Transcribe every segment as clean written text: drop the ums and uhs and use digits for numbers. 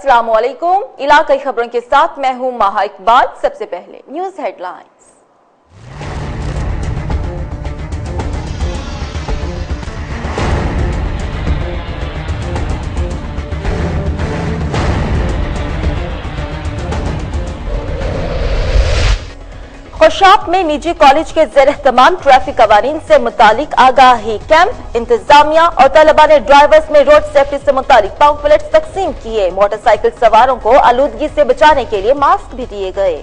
अस्सलाम वालेकुम। इलाकाई खबरों के साथ मैं हूं माहा इकबाल। सबसे पहले न्यूज हेडलाइंस। खुशाब में निजी कॉलेज के ज़ेर-एहतमाम ट्रैफिक कवानीन से मुतालिक आगाही कैंप, इंतजामिया और तलबा ने ड्राइवर्स में रोड सेफ्टी से मुतालिक पम्फलेट्स तकसीम किए। मोटरसाइकिल सवारों को आलूदगी से बचाने के लिए मास्क भी दिए गए।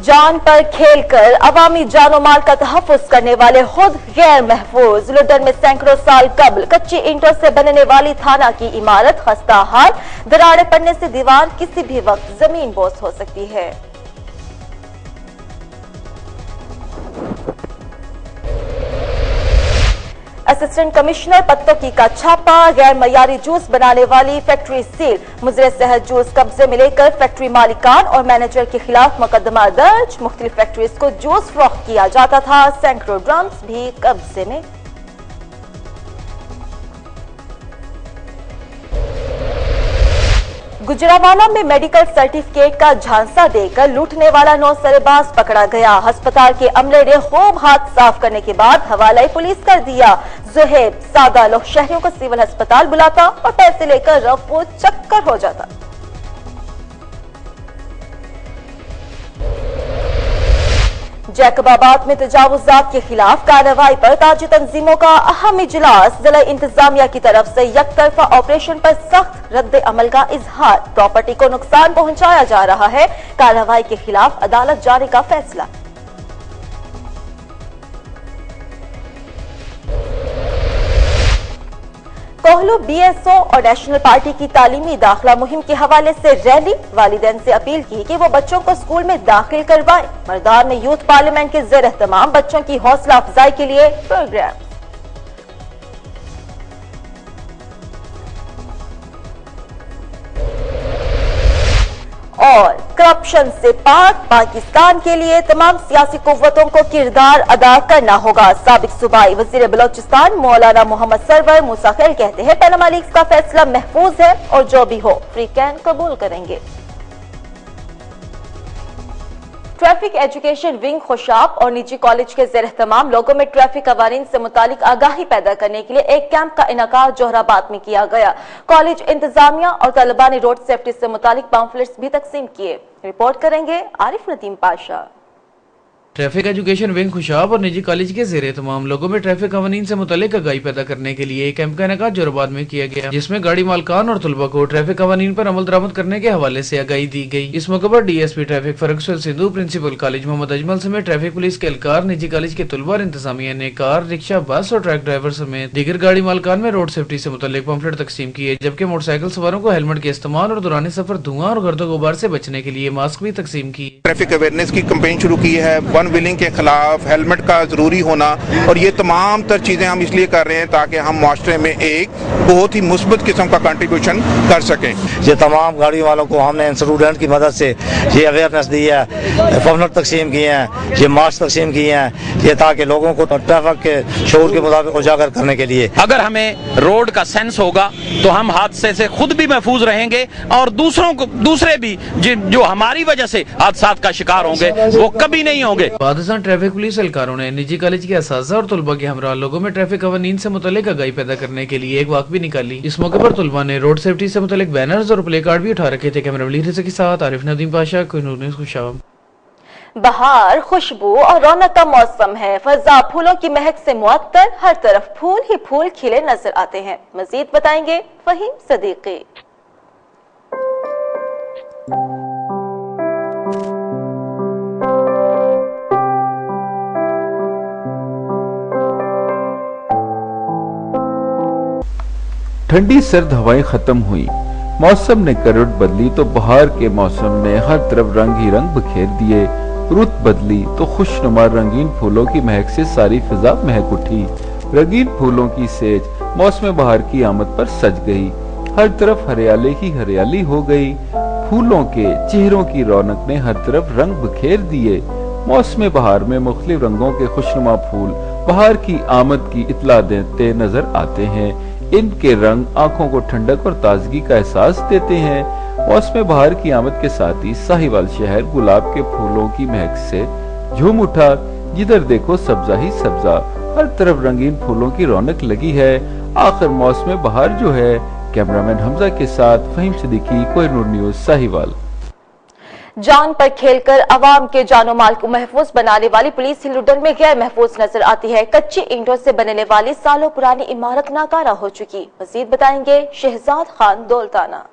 जान पर खेलकर अवामी जानो माल का तहफ़्फ़ुज़ करने वाले खुद गैर महफूज। लुडन में सैकड़ों साल कबल कच्ची ईंटों से बनने वाली थाना की इमारत खस्ता हाल, दरारें पड़ने से दीवार किसी भी वक्त जमीन बोस हो सकती है। असिस्टेंट कमिश्नर पत्तोकी का छापा, गैर मयारी जूस बनाने वाली फैक्ट्री सील। मुजरे सेहत जूस कब्जे में लेकर फैक्ट्री मालिकान और मैनेजर के खिलाफ मुकदमा दर्ज। मुख्तलिफ फैक्ट्रीज को जूस फरोख्त किया जाता था, सैकड़ों ड्रम्स भी कब्जे में। गुजरावाला में मेडिकल सर्टिफिकेट का झांसा देकर लूटने वाला 9 सरेबाज पकड़ा गया। अस्पताल के अमले ने खूब हाथ साफ करने के बाद हवालाई पुलिस कर दिया। जुहेब सादा लोग शहरियों को सिविल अस्पताल बुलाता और पैसे लेकर रफू चक्कर हो जाता। जैकबाबाद में तजावुजात के खिलाफ कार्रवाई पर ताजी तंजीमों का अहम इजलास। जिला इंतजामिया की तरफ से यकतरफा ऑपरेशन पर सख्त रद्द अमल का इजहार। प्रॉपर्टी को नुकसान पहुंचाया जा रहा है, कार्रवाई के खिलाफ अदालत जाने का फैसला। कोहलू बीएसओ और नेशनल पार्टी की तालीमी दाखिला मुहिम के हवाले से रैली। वालिदैन से अपील की कि वो बच्चों को स्कूल में दाखिल करवाएं। मर्दान में यूथ पार्लियामेंट के ज़ेर-एहतमाम बच्चों की हौसला अफजाई के लिए प्रोग्राम। और करप्शन से पाक पाकिस्तान के लिए तमाम सियासी कुव्वतों को किरदार अदा करना होगा। साबिक सूबाई वजीर बलोचिस्तान मौलाना मोहम्मद सरवर मूसा खैल कहते हैं पनामा लीग्स का फैसला महफूज है और जो भी हो फ्री कैन कबूल करेंगे। ट्रैफिक एजुकेशन विंग खुशाब और निजी कॉलेज के ज़ेर-एहतमाम लोगों में ट्रैफिक कवानीन से मुतालिक आगाही पैदा करने के लिए एक कैंप का इनेकाद जोहराबाद में किया गया। कॉलेज इंतजामिया और तलबा ने रोड सेफ्टी से मुतालिक पम्फलेट्स भी तकसीम किए। रिपोर्ट करेंगे Arif Nadeem Pasha. Traffic education wing Khushab और निजी कॉलेज के ज़ेरे तमाम लोगों में ट्रैफिक कवानीन से मुतालिक आगाही पैदा करने के लिए एक कैंप का इनेकाद जोहराबाद में किया गया, जिसमें गाड़ी मालकान और तलबा को ट्रैफिक कवानीन पर अमल दरामद करने के हवाले से आगाही दी गई। इस मौके पर डीएसपी ट्रैफिक फरकसुल सिंधु, प्रिंसिपल कॉलेज मोहम्मद अजमल समेत ट्रैफिक पुलिस के एहलकार, निजी कॉलेज के तलबा और इंतजामिया ने कार, रिक्शा, बस और ट्रक ड्राइवर समेत दीगर गाड़ी मालकान में रोड सेफ्टी से मुतालिक पम्फलेट तकसीम किए, जबकि मोटरसाइकिल सवारों को हेलमेट के इस्तेमाल और दौरान सफर धुआं और गर्द गुबार से बचने के लिए मास्क भी तकसीम की। ट्रैफिक अवेयरनेस की कैंपेन शुरू की है। वन व्हीलिंग के खिलाफ हेलमेट का जरूरी होना, और ये तमाम तर चीजें हम इसलिए कर रहे हैं ताकि हम माशरे में एक बहुत ही मुस्बत किस्म का कंट्रीब्यूशन कर सकें। ये तमाम गाड़ी वालों को हमने स्टूडेंट की मदद से ये अवेयरनेस दी है, पम्फलेट तकसीम किए हैं, ये मास्क तकसीम किए हैं, ये ताकि लोगों को ट्रैफिक के शऊर के मुताबिक उजागर करने के लिए। अगर हमें रोड का सेंस होगा तो हम हादसे से खुद भी महफूज रहेंगे और दूसरे भी जो हमारी वजह से हादसात का शिकार होंगे वो कभी नहीं होंगे। पाकिस्तान ट्रैफिक पुलिस एहलकारों ने निजी कॉलेज के असातिज़ा और तलबा के हमरा लोगों में ट्रैफिक कवानीन से मुतालिक आगाही पैदा करने के लिए एक वॉक भी निकाली। इस मौके पर तलबा ने रोड सेफ्टी से मुतालिक बैनर्स और प्ले कार्ड भी उठा रखे थे। कैमरा के साथ आरिफ नदीम पाशा, कोहिनूर न्यूज़ खुशाब। बहार, खुशबू और रौनक का मौसम है। फजा फूलों की महक से मुअत्तर, हर तरफ फूल ही फूल खिले नजर आते हैं। मजीद बताएंगे फहीम सदीकी। ठंडी सर्द हवाएं खत्म हुई, मौसम ने करवट बदली तो बहार के मौसम ने हर तरफ रंग ही रंग बिखेर दिए। रुत बदली तो खुशनुमा रंगीन फूलों की महक से सारी फिजा महक उठी। रंगीन फूलों की सेज मौसम बहार की आमद पर सज गई। हर तरफ हरियाली ही हरियाली हो गई। फूलों के चेहरों की रौनक ने हर तरफ रंग बिखेर दिए। मौसम बहार में मुख्तलिफ रंगों के खुशनुमा फूल बाहर की आमद की इत्तला देते नजर आते हैं। इनके रंग आंखों को ठंडक और ताजगी का एहसास देते हैं। मौसम बहार की आमद के साथ ही साहिवाल शहर गुलाब के फूलों की महक से झूम उठा। जिधर देखो सब्जा ही सब्जा, हर तरफ रंगीन फूलों की रौनक लगी है। आखिर मौसम बहार जो है। कैमरामैन हमजा के साथ फहीम सिद्दीकी, कोहिनूर न्यूज, साहिवाल। जान पर खेलकर अवाम के जानो माल को महफूज बनाने वाली पुलिस हिलुडन में गैर महफूज नजर आती है। कच्ची ईंटों से बनने वाली सालों पुरानी इमारत नाकारा हो चुकी। मजीद बताएंगे शहजाद खान दौलताना।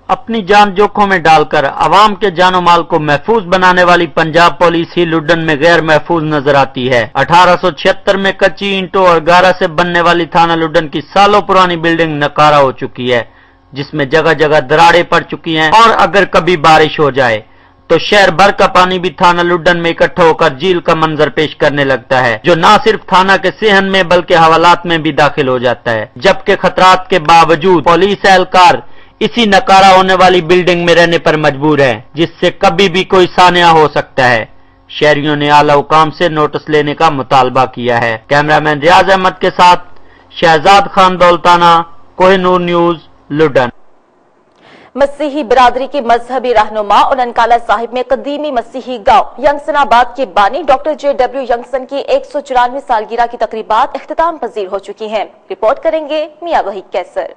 अपनी जान जोखों में डालकर अवाम के जानो माल को महफूज बनाने वाली पंजाब पुलिस ही लुडन में गैर महफूज नजर आती है। 1876 में कच्ची ईंटों और गारा से बनने वाली थाना लुडन की सालों पुरानी बिल्डिंग नकारा हो चुकी है, जिसमें जगह जगह दरारें पड़ चुकी हैं और अगर कभी बारिश हो जाए तो शहर भर का पानी भी थाना लुडन में इकट्ठा होकर झील का मंजर पेश करने लगता है, जो न सिर्फ थाना के सेहन में बल्कि हवालात में भी दाखिल हो जाता है। जबकि खतरात के बावजूद पुलिस एहलकार इसी नकारा होने वाली बिल्डिंग में रहने पर मजबूर है, जिससे कभी भी कोई सान्या हो सकता है। शहरियों ने आला हुकाम से नोटिस लेने का मुतालबा किया है। कैमरामैन रियाज अहमद के साथ शहजाद खान दौलताना, कोहिनूर न्यूज, लुडन। मसीही बिरादरी की मजहबी रहनुमा और ननकाना साहिब में कदीमी मसीही गांव यंगसनाबाद के बानी डॉक्टर JW यंगसन की 194वीं सालगिरह की तकरीबात इख्तिताम पजीर हो चुकी हैं। रिपोर्ट करेंगे मियां वहीद कैसर।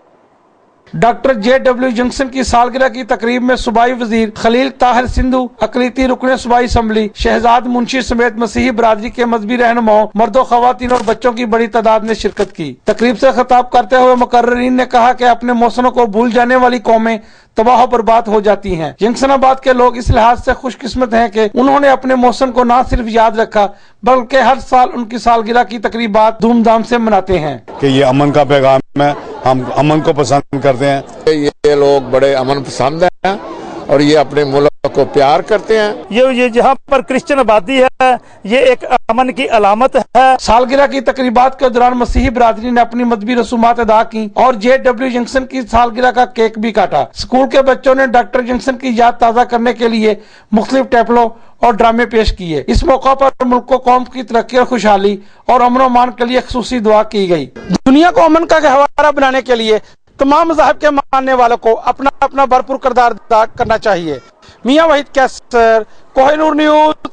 डॉक्टर JW जंक्शन की सालगिरह की तकरीब में सूबाई वजीर खलील ताहिर सिंधु, अकलीती रुकने सूबाई असम्बली शहजाद मुंशी समेत मसीही बिरादरी के मजहबी रहनुमाओं, मर्दों, खवातीन और बच्चों की बड़ी तादाद ने शिरकत की। तकरीब से खिताब करते हुए मुकर्रिरीन ने कहा कि अपने मौसमों को भूल जाने वाली कौमें तबाह बर्बाद हो जाती हैं। यंगसनाबाद के लोग इस लिहाज से खुशकिस्मत हैं कि उन्होंने अपने मौसम को न सिर्फ याद रखा बल्कि हर साल उनकी सालगिरह की तकरीबात धूमधाम से मनाते हैं। कि ये अमन का पैगाम है, हम अमन को पसंद करते हैं। ये लोग बड़े अमन पसंद हैं और ये अपने मुल्क को प्यार करते हैं। ये जहाँ पर क्रिश्चियन आबादी है, ये एक अमन की अलामत है। सालगिरह की तकरीबात के दौरान मसीही बिरादरी ने अपनी मजहबी रसूमात अदा की और JW जंक्शन की सालगिरह का केक भी काटा। स्कूल के बच्चों ने डॉक्टर जंक्शन की याद ताज़ा करने के लिए मुख्तलिफ टैपलों और ड्रामे पेश किए। इस मौका पर मुल्क को कौम की तरक्की और खुशहाली और अमन और अमान के लिए खुसूसी दुआ की गई। दुनिया को अमन का गहवारा बनाने के लिए तमाम मज़हब के मानने वालों को अपना अपना भरपूर किरदार अदा करना चाहिए। मियां वहीद कैसर, कोहिनूर न्यूज।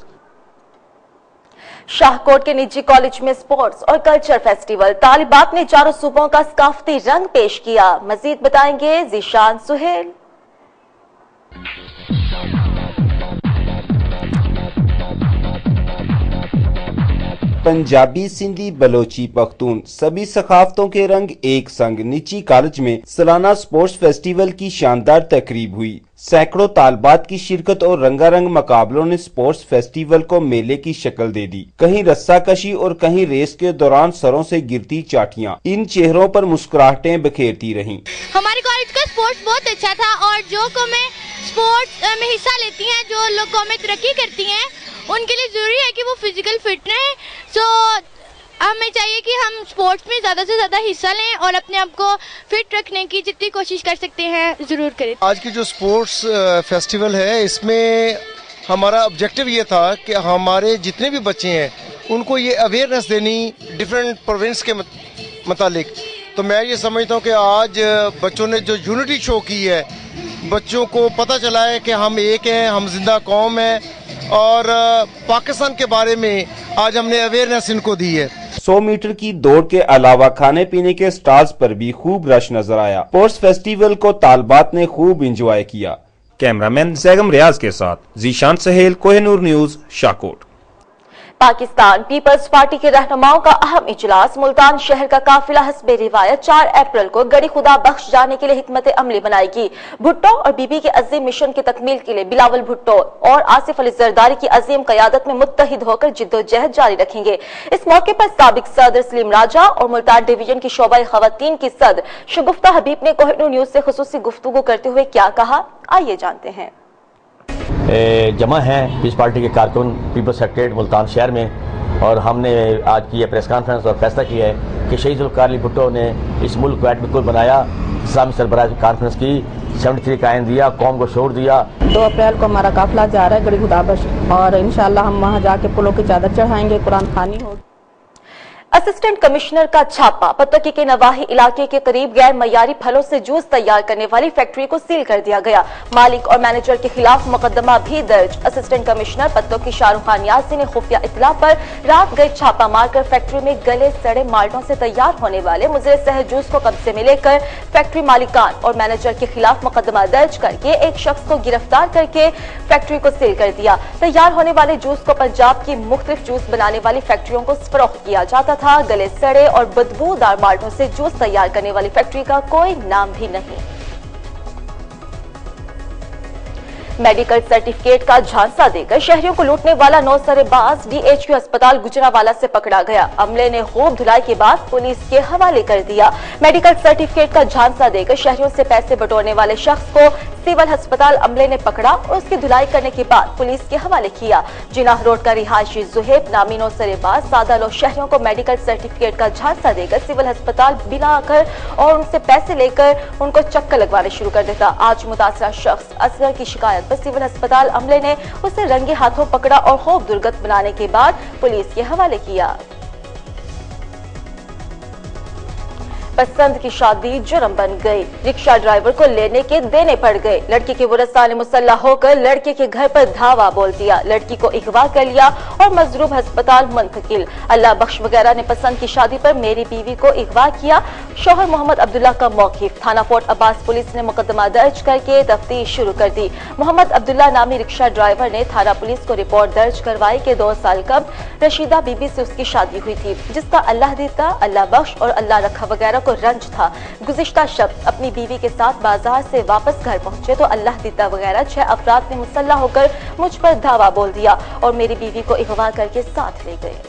शाहकोट के निजी कॉलेज में स्पोर्ट्स और कल्चर फेस्टिवल तालिबात ने चारों सूबों का सकाफती रंग पेश किया। मजीद बताएंगे जीशान सुहेल। पंजाबी, सिंधी, बलोची, पख्तून सभी सकाफतों के रंग एक संग निजी कॉलेज में सालाना स्पोर्ट्स फेस्टिवल की शानदार तकरीब हुई। सैकड़ों तालबात की शिरकत और रंगारंग मुकाबलों ने स्पोर्ट्स फेस्टिवल को मेले की शक्ल दे दी। कहीं रस्साकशी और कहीं रेस के दौरान सरों से गिरती चाटियां इन चेहरों पर मुस्कुराहटें बिखेरती रहीं। हमारे कॉलेज का स्पोर्ट्स बहुत अच्छा था और जो कौमें स्पोर्ट्स में हिस्सा लेती हैं, जो लोग कौमें तरक्की करती हैं, उनके लिए जरूरी है कि वो फिजिकल फिट रहें। सो हमें चाहिए कि हम स्पोर्ट्स में ज़्यादा से ज़्यादा हिस्सा लें और अपने आप को फिट रखने की जितनी कोशिश कर सकते हैं ज़रूर करें। आज की जो स्पोर्ट्स फेस्टिवल है, इसमें हमारा ऑब्जेक्टिव ये था कि हमारे जितने भी बच्चे हैं उनको ये अवेयरनेस देनी डिफरेंट प्रोविंस के मुतालिक। तो मैं ये समझता हूँ कि आज बच्चों ने जो यूनिटी शो की है, बच्चों को पता चला है कि हम एक हैं, हम जिंदा कौम है और पाकिस्तान के बारे में आज हमने अवेयरनेस इनको दी है। 100 मीटर की दौड़ के अलावा खाने पीने के स्टॉल्स पर भी खूब रश नजर आया। स्पोर्ट्स फेस्टिवल को तालबात ने खूब इंजॉय किया। कैमरामैन जैगम रियाज के साथ जीशान सहेल, कोहिनूर न्यूज, शाहकोट। पाकिस्तान पीपल्स पार्टी के रहनुमाओं का अहम इजलास मुल्तान शहर का काफिला हस्बे रिवायत 4 अप्रैल को गड़ी खुदा बख्श जाने के लिए हिकमत अमली बनाएगी। भुट्टो और बीबी के अजीम मिशन की तकमील के लिए बिलावल भुट्टो और आसिफ अली जरदारी की अजीम क़यादत में मुत्तहिद होकर जिद्दोजहद जारी रखेंगे। इस मौके पर साबिक सदर सलीम राजा और मुल्तान डिवीजन की शोबाई खवातीन की सदर शगुफ्ता हबीब ने कोहिनूर न्यूज से खुसूसी गुफ्तगू करते हुए क्या कहा, आइए जानते हैं। जमा हैं पीपल्स पार्टी के कारकुन पीपल्स सेक्रेटरीट मुल्तान शहर में और हमने आज की ये प्रेस कॉन्फ्रेंस और फैसला किया है कि शहीद जुल्फ़िकार अली भुट्टो ने इस मुल्क को बिल्कुल बनाया, इस्लामी सरबराह कॉन्फ्रेंस की 73 का आइन दिया, कौम को शोर दिया। 2 अप्रैल को हमारा काफिला जा रहा है गड़ी खुदाबश और इंशाल्लाह हम वहां जाके पुलों की चादर चढ़ाएंगे, कुरान खानी होगी। असिस्टेंट कमिश्नर का छापा। पत्तोकी के नवाही इलाके के करीब गैर मयारी फलों से जूस तैयार करने वाली फैक्ट्री को सील कर दिया गया। मालिक और मैनेजर के खिलाफ मुकदमा भी दर्ज। असिस्टेंट कमिश्नर पत्तोकी शाहरुख खान यासी ने खुफिया इत्तला पर रात गए छापा मारकर फैक्ट्री में गले सड़े माल्टों से तैयार होने वाले मुजरे सहज जूस को कब्जे में लेकर फैक्ट्री मालिकान और मैनेजर के खिलाफ मुकदमा दर्ज करके एक शख्स को गिरफ्तार करके फैक्ट्री को सील कर दिया। तैयार होने वाले जूस को पंजाब की मुख्तलिफ जूस बनाने वाली फैक्ट्रियों को फरोख्त किया जाता था। गले सड़े और बदबूदार माल्टों से जूस तैयार करने वाली फैक्ट्री का कोई नाम भी नहीं। मेडिकल सर्टिफिकेट का झांसा देकर शहरियों को लूटने वाला नौसरेबाज डीएचक्यू अस्पताल गुजरावाला से पकड़ा गया। अमले ने खूब धुलाई के बाद पुलिस के हवाले कर दिया। मेडिकल सर्टिफिकेट का झांसा देकर शहरियों से पैसे बटोरने वाले शख्स को सिविल अस्पताल अमले ने पकड़ा और उसकी धुलाई करने के बाद पुलिस के हवाले किया। जिनाह रोड का रिहायशी जुहेब नामी नौसरेबाज सादा लोग शहरियों को मेडिकल सर्टिफिकेट का झांसा देकर सिविल अस्पताल बिलाकर और उनसे पैसे लेकर उनको चक्कर लगवाने शुरू कर देता। आज मुतासरा शख्स असगर की शिकायत पर सिविल अस्पताल अमले ने उसे रंगे हाथों पकड़ा और खूब दुर्गत बनाने के बाद पुलिस के हवाले किया। पसंद की शादी जुर्म बन गई। रिक्शा ड्राइवर को लेने के देने पड़ गए। लड़की के वरसा ने मुसल्ला होकर लड़के के घर पर धावा बोल दिया। लड़की को अगवा कर लिया और मजरूब अस्पताल मुंतकिल। अल्लाह बख्श वगैरह ने पसंद की शादी पर मेरी बीवी को अगवा किया। शोहर मोहम्मद अब्दुल्ला का मौकिफ। थाना फोर्ट अब्बास पुलिस ने मुकदमा दर्ज करके तफ्तीश शुरू कर दी। मोहम्मद अब्दुल्ला नामी रिक्शा ड्राइवर ने थाना पुलिस को रिपोर्ट दर्ज करवाई कि 2 साल कबल रशीदा बीबी से उसकी शादी हुई थी, जिसका अल्लाह देता, अल्लाह बख्श और अल्लाह रखा वगैरह को रंज था। गुज़िश्ता शब अपनी बीवी के साथ बाजार से वापस घर पहुंचे तो अल्लाह दीता वगैरह 6 अफराद ने मुसल्ला होकर मुझ पर धावा बोल दिया और मेरी बीवी को अगवा करके साथ ले गए।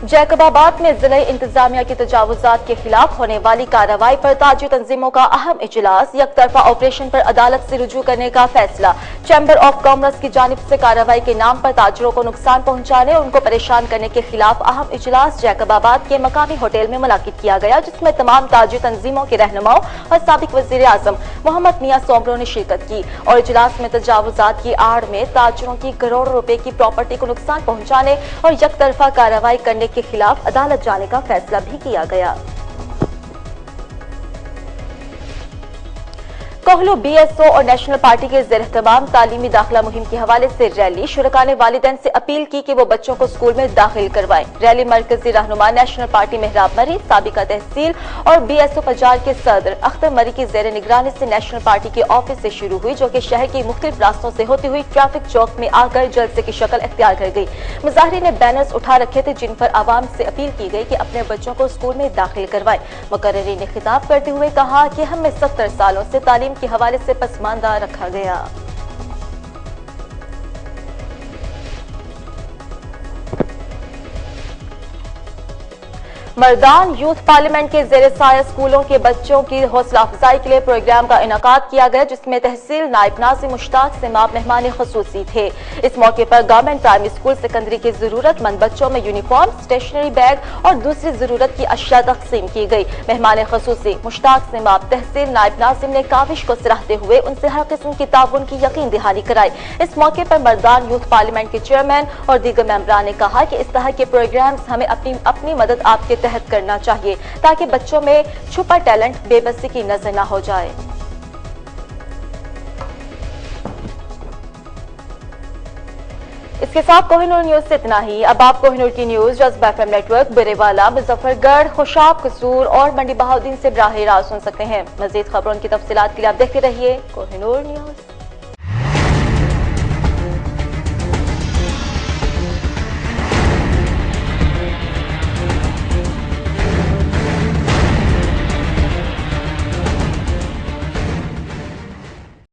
जैकबाबाद में जिले इंतजामिया की तजावुजात के खिलाफ होने वाली कार्रवाई पर ताजी तंजीमों का अहम इजलास। यकतरफा ऑपरेशन पर अदालत से रुजू करने का फैसला। चैम्बर ऑफ कॉमर्स की जानिब से कार्रवाई के नाम पर ताजरों को नुकसान पहुंचाने और उनको परेशान करने के खिलाफ अहम इजलास जैकबाबाद के मकामी होटल में मुनाकिद किया गया, जिसमें तमाम ताजी तंजीमों के रहनुमाओं और साबिक वजीर आजम मोहम्मद मियां सोमरो ने शिरकत की और इजलास में तजावुजात की आड़ में ताजरों की करोड़ों रुपए की प्रॉपर्टी को नुकसान पहुंचाने और यकतरफा कार्रवाई करने के खिलाफ अदालत जाने का फैसला भी किया गया। कोहलू बीएसओ और नेशनल पार्टी के ज़ेर-ए-तमाम तालीमी दाखिला मुहिम के हवाले से रैली। शुरका ने वालिदैन से अपील की कि वो बच्चों को स्कूल में दाखिल करवाएं। रैली मरकजी रहनुमा नेशनल पार्टी मेहराब मरी, साबिका तहसील और बीएसओ पजार के सदर अख्तर मरी की ज़ेर निगरानी से नेशनल पार्टी के ऑफिस से शुरू हुई, जो कि शहर के मुख्तलिफ रास्तों से होती हुई ट्रैफिक चौक में आकर जलसे की शक्ल इख्तियार कर गई। मुजाहिरीन ने बैनर्स उठा रखे थे जिन पर आवाम से अपील की गई कि अपने बच्चों को स्कूल में दाखिल करवाएं। मुकर्रिरीन ने खिताब करते हुए कहा कि हमें 70 सालों से तालीम के हवाले से पसमानदा रखा गया। मर्दान यूथ पार्लियामेंट के ज़ेरे साया स्कूलों के बच्चों की हौसला अफजाई के लिए प्रोग्राम का इनेकाद किया गया, जिसमें तहसील नायब नाज़िम मुश्ताक सिमाब मेहमान खसूसी थे। इस मौके पर गवर्नमेंट प्राइमरी स्कूल सेकेंडरी के जरूरतमंद बच्चों में यूनिफॉर्म, स्टेशनरी बैग और दूसरी जरूरत की अशिया तकसीम की गई। मेहमान खसूसी मुश्ताक सिमाब तहसील नायब नाज़िम ने काविश को सराहते हुए उनसे हर किस्म की ताउन की यकीन दहानी कराई। इस मौके पर मर्दान यूथ पार्लियामेंट के चेयरमैन और दीगर मेंबरान ने कहा कि इस तरह के प्रोग्राम्स हमें अपनी मदद आपके तहत करना चाहिए ताकि बच्चों में छुपा टैलेंट बेबसी की नजर न हो जाए। इसके साथ कोहिनूर न्यूज से इतना ही। अब आप कोहिनूर की न्यूज जज्बा एफएम नेटवर्क, बिरेवाला, मुजफ्फरगढ़, खुशाब, कसूर और मंडी बहाउद्दीन से बराह रास्त सुन सकते हैं। मजीद खबरों की तफसीलात के लिए आप देखते रहिए कोहिनूर न्यूज।